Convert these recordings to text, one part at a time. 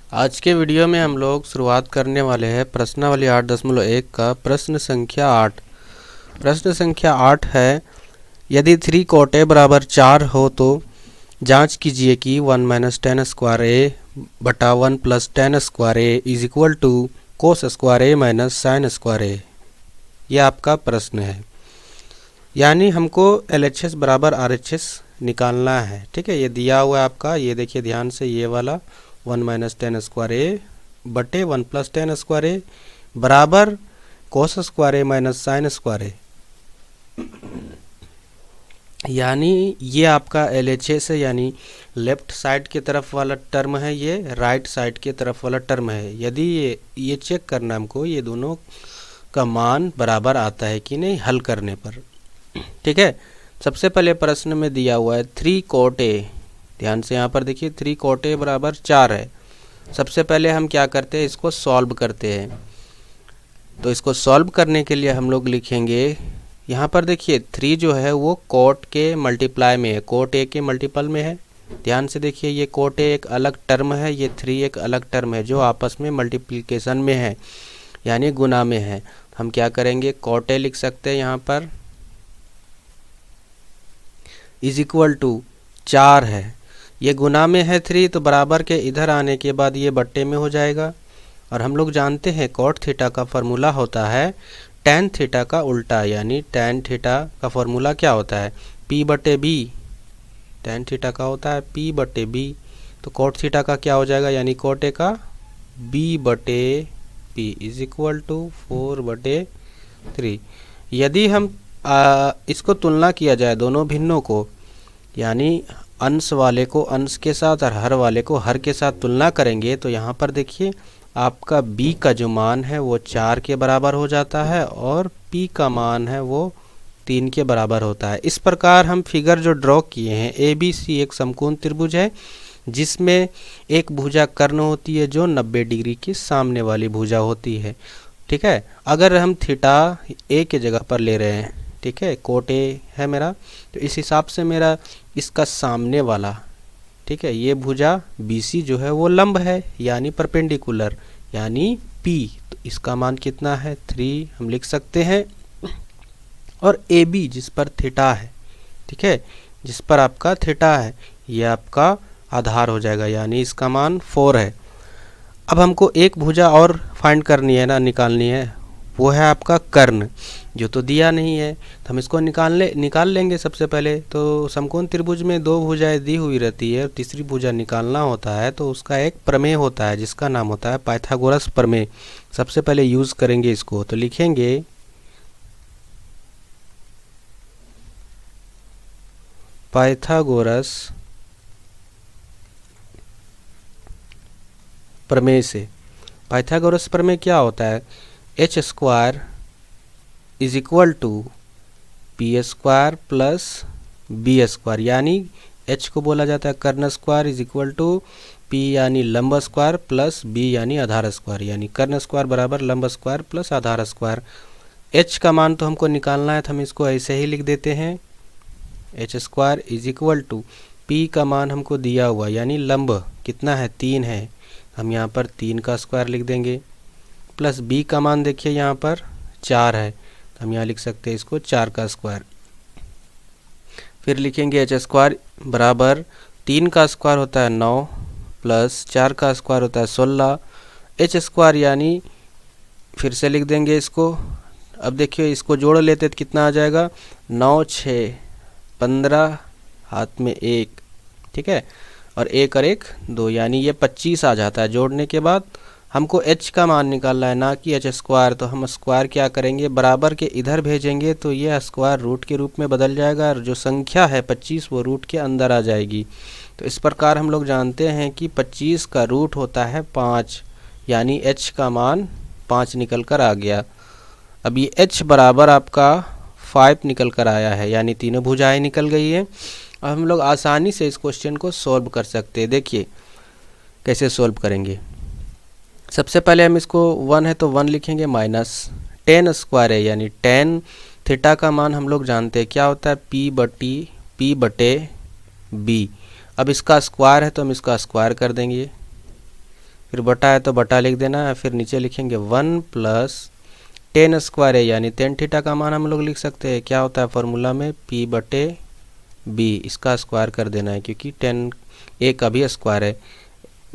आज के वीडियो में हम लोग शुरुआत करने वाले हैं प्रश्नावली 8.1 का प्रश्न संख्या 8। प्रश्न संख्या 8 है, यदि 3 cot a बराबर 4 हो तो जांच कीजिए कि 1 माइनस टेन स्क्वायर ए बटा 1 plus tan square A is equal to cos square A minus sine square A. यह आपका प्रश्न है, यानी हमको LHS बराबर RHS निकालना है। ठीक है, ये दिया हुआ है आपका, ये देखिए ध्यान से, ये वाला 1 माइनस टेन स्क्वायर ए बटे 1 प्लस टेन स्क्वायर ए बराबर कोस square A minus sine square ए, यानी ये आपका LHS है, यानी लेफ्ट साइड की तरफ वाला टर्म है, ये राइट साइड की तरफ वाला टर्म है। यदि ये चेक करना हमको, ये दोनों का मान बराबर आता है कि नहीं हल करने पर। ठीक है, सबसे पहले प्रश्न में दिया हुआ है 3 cot a, ध्यान से यहाँ पर देखिए 3 cot a बराबर 4 है। सबसे पहले हम क्या करते हैं, इसको सॉल्व करते हैं। तो इसको सॉल्व करने के लिए हम लोग लिखेंगे, यहाँ पर देखिए 3 जो है वो cot के मल्टीप्लाई में है, cot a के मल्टीपल में है। ध्यान से देखिए, ये cot a एक अलग टर्म है, ये 3 एक अलग टर्म है जो आपस में मल्टीप्लिकेशन में है, यानी गुना में है। हम क्या करेंगे, cot a लिख सकते हैं यहाँ पर इज इक्वल टू 4 है, ये गुना में है 3, तो बराबर के इधर आने के बाद ये बट्टे में हो जाएगा। और हम लोग जानते हैं cot थीटा का फार्मूला होता है tan थीटा का उल्टा, यानी tan थीटा का फार्मूला क्या होता है, P बटे B। tan थीटा का होता है P बटे B, तो cot थीटा का क्या हो जाएगा, यानी cot a का B बटे P इज इक्वल टू 4 बटे 3। यदि हम इसको तुलना किया जाए दोनों भिन्नों को, यानी अंश वाले को अंश के साथ और हर वाले को हर के साथ तुलना करेंगे, तो यहाँ पर देखिए आपका b का जो मान है वो 4 के बराबर हो जाता है और p का मान है वो 3 के बराबर होता है। इस प्रकार हम फिगर जो ड्रॉ किए हैं, ABC एक समकोण त्रिभुज है जिसमें एक भुजा कर्ण होती है जो 90 डिग्री के सामने वाली भुजा होती है। ठीक है, अगर हम थीटा a के जगह पर ले रहे हैं, ठीक है, cot a है मेरा, तो इस हिसाब से मेरा इसका सामने वाला, ठीक है, ये भुजा BC जो है वो लंब है, यानी परपेंडिकुलर, यानी P, तो इसका मान कितना है 3 हम लिख सकते हैं। और AB जिस पर थीटा है, ठीक है, जिस पर आपका थीटा है, ये आपका आधार हो जाएगा, यानी इसका मान 4 है। अब हमको एक भुजा और फाइंड करनी है ना, निकालनी है, वो है आपका कर्ण, जो तो दिया नहीं है, तो हम इसको निकाल लेंगे। सबसे पहले तो समकोण त्रिभुज में 2 भुजाएं दी हुई रहती है और तीसरी भुजा निकालना होता है, तो उसका एक प्रमेय होता है जिसका नाम होता है पाइथागोरस प्रमेय। सबसे पहले यूज करेंगे इसको, तो लिखेंगे पाइथागोरस प्रमेय से। पाइथागोरस प्रमेय क्या होता है, h square is equal to P square plus B square, यानी h को बोला जाता है कर्ण square is equal to p यानी लंब स्क्वायर प्लस b यानी आधार स्क्वायर, यानी कर्ण स्क्वायर बराबर लंब स्क्वायर प्लस आधार स्क्वायर। h का मान तो हमको निकालना है, तो हम इसको ऐसे ही लिख देते हैं, h square is equal to p का मान हमको दिया हुआ, यानी लंब कितना है 3 है, हम यहाँ पर 3 का स्क्वायर लिख देंगे, प्लस b का मान देखिए यहाँ पर 4 है, तो हम यहाँ लिख सकते हैं इसको 4 का स्क्वायर। फिर लिखेंगे h स्क्वायर बराबर 3 का स्क्वायर होता है 9 प्लस 4 का स्क्वायर होता है 16, h स्क्वायर यानी फिर से लिख देंगे इसको। अब देखिए इसको जोड़ लेते तो कितना आ जाएगा, 9 6 15 हाथ में 1, ठीक है, और 1 और 1 2, यानी ये 25 आ जाता है। जोड़ने के बाद हमको h का मान निकालना है, ना कि h स्क्वायर, तो हम स्क्वायर क्या करेंगे, बराबर के इधर भेजेंगे तो ये स्क्वायर रूट के रूप में बदल जाएगा और जो संख्या है 25 वो रूट के अंदर आ जाएगी। तो इस प्रकार हम लोग जानते हैं कि 25 का रूट होता है 5, यानी h का मान 5 निकल कर आ गया। अब ये h बराबर आपका 5 निकल कर आया है, यानी तीनों भुजाएं निकल गई है। अब हम लोग आसानी से इस क्वेश्चन को सॉल्व कर सकते हैं। देखिए कैसे सॉल्व करेंगे, सबसे पहले हम इसको 1 है तो 1 लिखेंगे, माइनस टेन स्क्वायर है, यानी tan थीटा का मान हम लोग जानते हैं क्या होता है, P बटे B। अब इसका स्क्वायर है तो हम इसका स्क्वायर कर देंगे, फिर बटा है तो बटा लिख देना है, फिर नीचे लिखेंगे 1 प्लस टेन स्क्वायर है, यानी टेन थीटा का मान हम लोग लिख सकते हैं। क्या होता है फॉर्मूला में, P बटे B, इसका स्क्वायर कर देना है क्योंकि टेन ए का भी स्क्वायर है,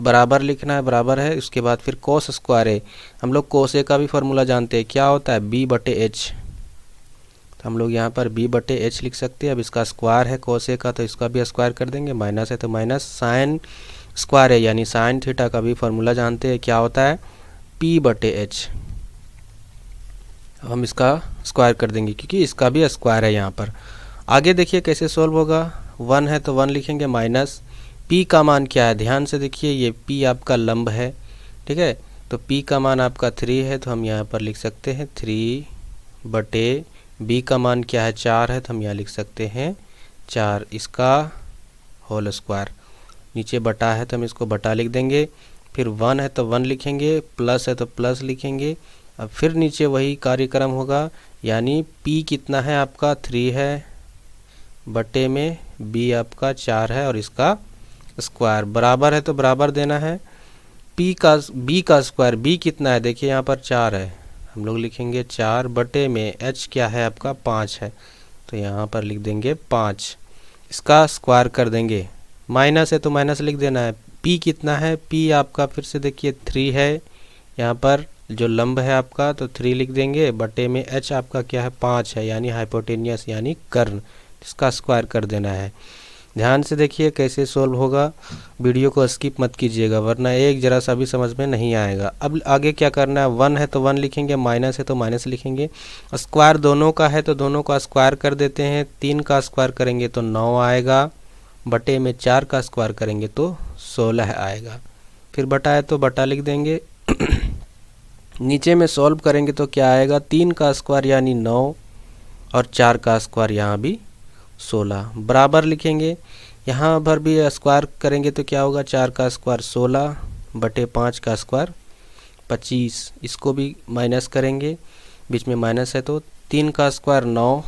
बराबर लिखना है, बराबर है। उसके बाद फिर कोस स्क्वायर है, हम लोग कोस ए का भी फॉर्मूला जानते हैं, क्या होता है B बटे H, तो हम लोग यहाँ पर B बटे H लिख सकते हैं। अब इसका स्क्वायर है कोस ए का, तो इसका भी स्क्वायर कर देंगे, माइनस है तो माइनस, साइन स्क्वायर है यानी साइन थीटा का भी फॉर्मूला जानते हैं, क्या होता है P बटे H। हम इसका स्क्वायर कर देंगे क्योंकि इसका भी स्क्वायर है यहाँ पर। आगे देखिए कैसे सॉल्व होगा, 1 है तो 1 लिखेंगे, माइनस P का मान क्या है, ध्यान से देखिए, ये P आपका लंब है, ठीक है, तो P का मान आपका 3 है, तो हम यहाँ पर लिख सकते हैं 3 बटे B का मान क्या है 4 है, तो हम यहाँ लिख सकते हैं 4, इसका होल स्क्वायर। नीचे बटा है तो हम इसको बटा लिख देंगे, फिर 1 है तो 1 लिखेंगे, प्लस है तो प्लस लिखेंगे। अब फिर नीचे वही कार्यक्रम होगा, यानी P कितना है आपका 3 है, बटे में B आपका 4 है और इसका स्क्वायर, बराबर है तो बराबर देना है। B का स्क्वायर, B कितना है देखिए यहाँ पर 4 है, हम लोग लिखेंगे 4 बटे में H क्या है आपका 5 है, तो यहाँ पर लिख देंगे 5, इसका स्क्वायर कर देंगे, माइनस है तो माइनस लिख देना है। P कितना है, P आपका फिर से देखिए 3 है, यहाँ पर जो लंब है आपका तो 3 लिख देंगे, बटे में H आपका क्या है 5 है, यानी हाइपोटेनियस यानी कर्ण, इसका स्क्वायर कर देना है। ध्यान से देखिए कैसे सॉल्व होगा, वीडियो को स्किप मत कीजिएगा वरना एक जरा सा भी समझ में नहीं आएगा। अब आगे क्या करना है, 1 है तो 1 लिखेंगे, माइनस है तो माइनस लिखेंगे, स्क्वायर दोनों का है तो दोनों का स्क्वायर कर देते हैं, 3 का स्क्वायर करेंगे तो 9 आएगा, बटे में 4 का स्क्वायर करेंगे तो 16 आएगा, फिर बटा है तो बटा लिख देंगे। नीचे में सॉल्व करेंगे तो क्या आएगा, 3 का स्क्वायर यानी 9 और 4 का स्क्वायर यहाँ भी 16, बराबर लिखेंगे, यहाँ पर भी स्क्वायर करेंगे तो क्या होगा, 4 का स्क्वायर 16 बटे 5 का स्क्वायर 25, इसको भी माइनस करेंगे, बीच में माइनस है तो 3 का स्क्वायर 9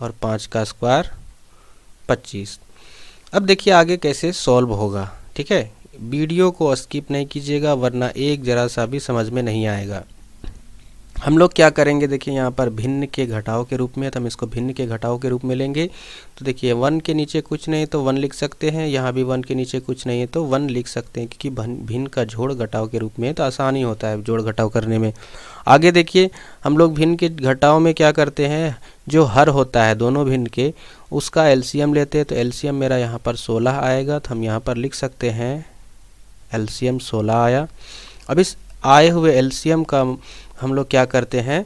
और 5 का स्क्वायर 25। अब देखिए आगे कैसे सॉल्व होगा, ठीक है, वीडियो को स्किप नहीं कीजिएगा वरना एक जरा सा भी समझ में नहीं आएगा। हम लोग क्या करेंगे, देखिए यहाँ पर भिन्न के घटाव के रूप में, तो हम इसको भिन्न के घटाव के रूप में लेंगे, तो देखिए 1 के नीचे कुछ नहीं तो 1 लिख सकते हैं, यहाँ भी 1 के नीचे कुछ नहीं है तो 1 लिख सकते हैं, क्योंकि भिन्न का जोड़ घटाव के रूप में तो आसानी होता है जोड़ घटाव करने में। आगे देखिए हम लोग भिन्न के घटाव में क्या करते हैं, जो हर होता है दोनों भिन्न के उसका एलसीएम लेते हैं, तो एलसीएम मेरा यहाँ पर 16 आएगा, तो हम यहाँ पर लिख सकते हैं एलसीएम 16 आया। अब इस आए हुए एलसीएम का हम लोग क्या करते हैं,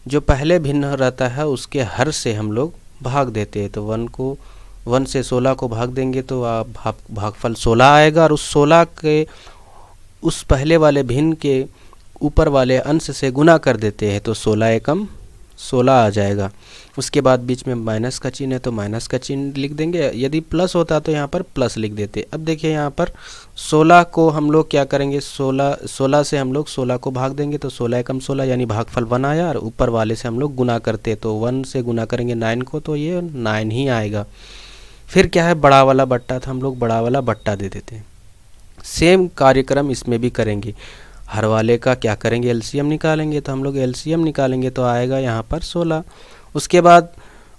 जो पहले भिन्न रहता है उसके हर से हम लोग भाग देते हैं, तो 1 से 16 को भाग देंगे तो भागफल 16 आएगा, और उस 16 के उस पहले वाले भिन्न के ऊपर वाले अंश से गुना कर देते हैं, तो 16 एकम 16 आ जाएगा। उसके बाद बीच में माइनस का चिन्ह है तो माइनस का चिन्ह लिख देंगे, यदि प्लस होता तो यहाँ पर प्लस लिख देते। अब देखिए यहाँ पर 16 को हम लोग क्या करेंगे, 16 से हम लोग 16 को भाग देंगे तो 16 एकम 16 यानी भागफल 1 आया, और ऊपर वाले से हम लोग गुना करते तो 1 से गुना करेंगे 9 को तो ये 9 ही आएगा। फिर क्या है, बड़ा वाला बट्टा था, हम लोग बड़ा वाला बट्टा दे देते हैं। सेम कार्यक्रम इसमें भी करेंगे, हर वाले का क्या करेंगे, एलसीएम निकालेंगे, तो हम लोग एलसीएम निकालेंगे तो आएगा यहाँ पर 16। उसके बाद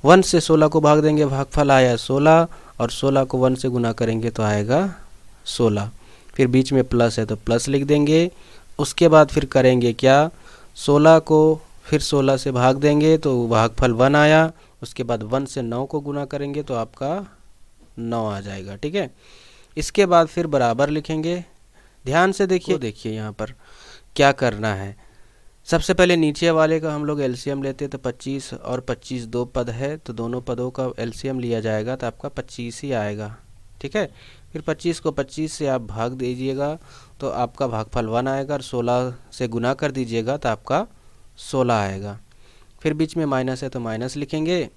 1 से 16 को भाग देंगे, भागफल आया 16, और 16 को 1 से गुना करेंगे तो आएगा 16। फिर बीच में प्लस है तो प्लस लिख देंगे। उसके बाद फिर करेंगे क्या, 16 को फिर 16 से भाग देंगे तो भागफल 1 आया। उसके बाद 1 से 9 को गुना करेंगे तो आपका 9 आ जाएगा, ठीक है। इसके बाद फिर बराबर लिखेंगे। ध्यान से देखिए यहाँ पर क्या करना है, सबसे पहले नीचे वाले का हम लोग एलसीएम लेते तो 25 और 25 दो पद है तो दोनों पदों का एलसीएम लिया जाएगा तो आपका 25 ही आएगा, ठीक है। फिर 25 को 25 से आप भाग दीजिएगा तो आपका भागफल 1 आएगा, और 16 से गुना कर दीजिएगा तो आपका 16 आएगा। फिर बीच में माइनस है तो माइनस लिखेंगे।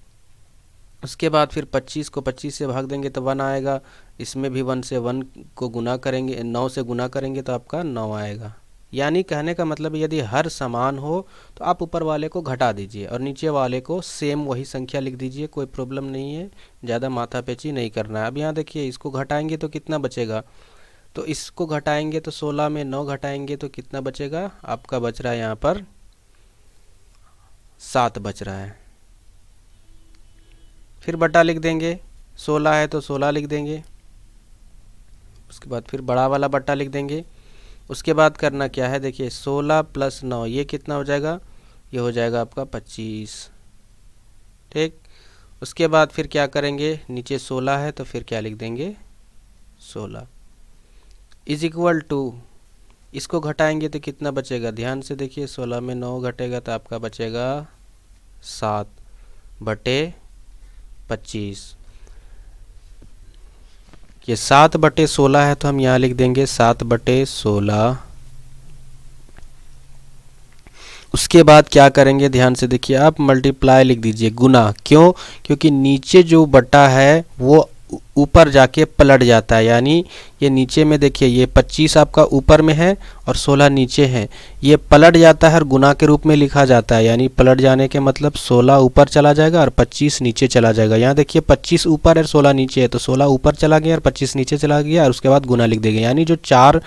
उसके बाद फिर 25 को 25 से भाग देंगे तो 1 आएगा, इसमें भी 1 से 1 को गुना करेंगे, 9 से गुना करेंगे तो आपका 9 आएगा। यानी कहने का मतलब यदि हर समान हो तो आप ऊपर वाले को घटा दीजिए और नीचे वाले को सेम वही संख्या लिख दीजिए, कोई प्रॉब्लम नहीं है, ज़्यादा माथापेची नहीं करना है। अब यहाँ देखिए इसको घटाएंगे तो कितना बचेगा, तो इसको घटाएंगे तो 16 में 9 घटाएंगे तो कितना बचेगा, आपका बच रहा है यहाँ पर 7 बच रहा है। फिर बटा लिख देंगे, 16 है तो 16 लिख देंगे, उसके बाद फिर बड़ा वाला बटा लिख देंगे। उसके बाद करना क्या है, देखिए 16 + 9 ये कितना हो जाएगा, ये हो जाएगा आपका 25। ठीक, उसके बाद फिर क्या करेंगे, नीचे 16 है तो फिर क्या लिख देंगे 16 इज इक्वल टू, इसको घटाएंगे तो कितना बचेगा, ध्यान से देखिए 16 में 9 घटेगा तो आपका बचेगा 7/25। ये 7/16 है तो हम यहाँ लिख देंगे 7/16। उसके बाद क्या करेंगे, ध्यान से देखिए आप, मल्टीप्लाई लिख दीजिए, गुना। क्यों, क्योंकि नीचे जो बटा है वो ऊपर जाके पलट जाता है, यानी ये नीचे में देखिए ये 25 आपका ऊपर में है और 16 नीचे है, ये पलट जाता है और गुना के रूप में लिखा जाता है। यानी पलट जाने के मतलब 16 ऊपर चला जाएगा और 25 नीचे चला जाएगा। यहाँ देखिए 25 ऊपर और 16 नीचे है, तो 16 ऊपर चला गया और 25 नीचे चला गया और उसके बाद गुना लिख देंगे। यानी जो 4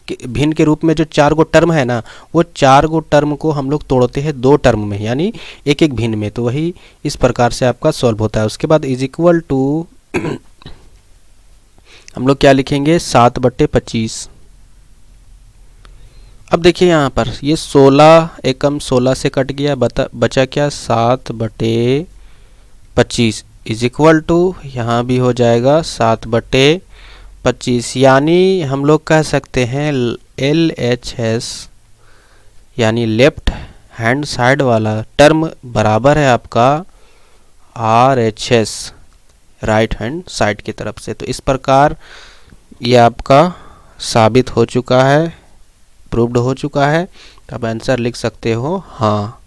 भिन्न के रूप में जो 4 गो टर्म है ना, वो 4 गो टर्म को हम लोग तोड़ते हैं 2 टर्म में, यानी एक एक भिन्न में। तो वही इस प्रकार से आपका सॉल्व होता है। उसके बाद इज इक्वल टू हम लोग क्या लिखेंगे 7/25। अब देखिए यहाँ पर ये 16 एकम 16 से कट गया, बचा क्या 7/25 इज इक्वल टू, यहाँ भी हो जाएगा 7/25। यानी हम लोग कह सकते हैं LHS यानी लेफ्ट हैंड साइड वाला टर्म बराबर है आपका RHS राइट हैंड साइड की तरफ से। तो इस प्रकार ये आपका साबित हो चुका है, प्रूव्ड हो चुका है। तो आप आंसर लिख सकते हो हाँ।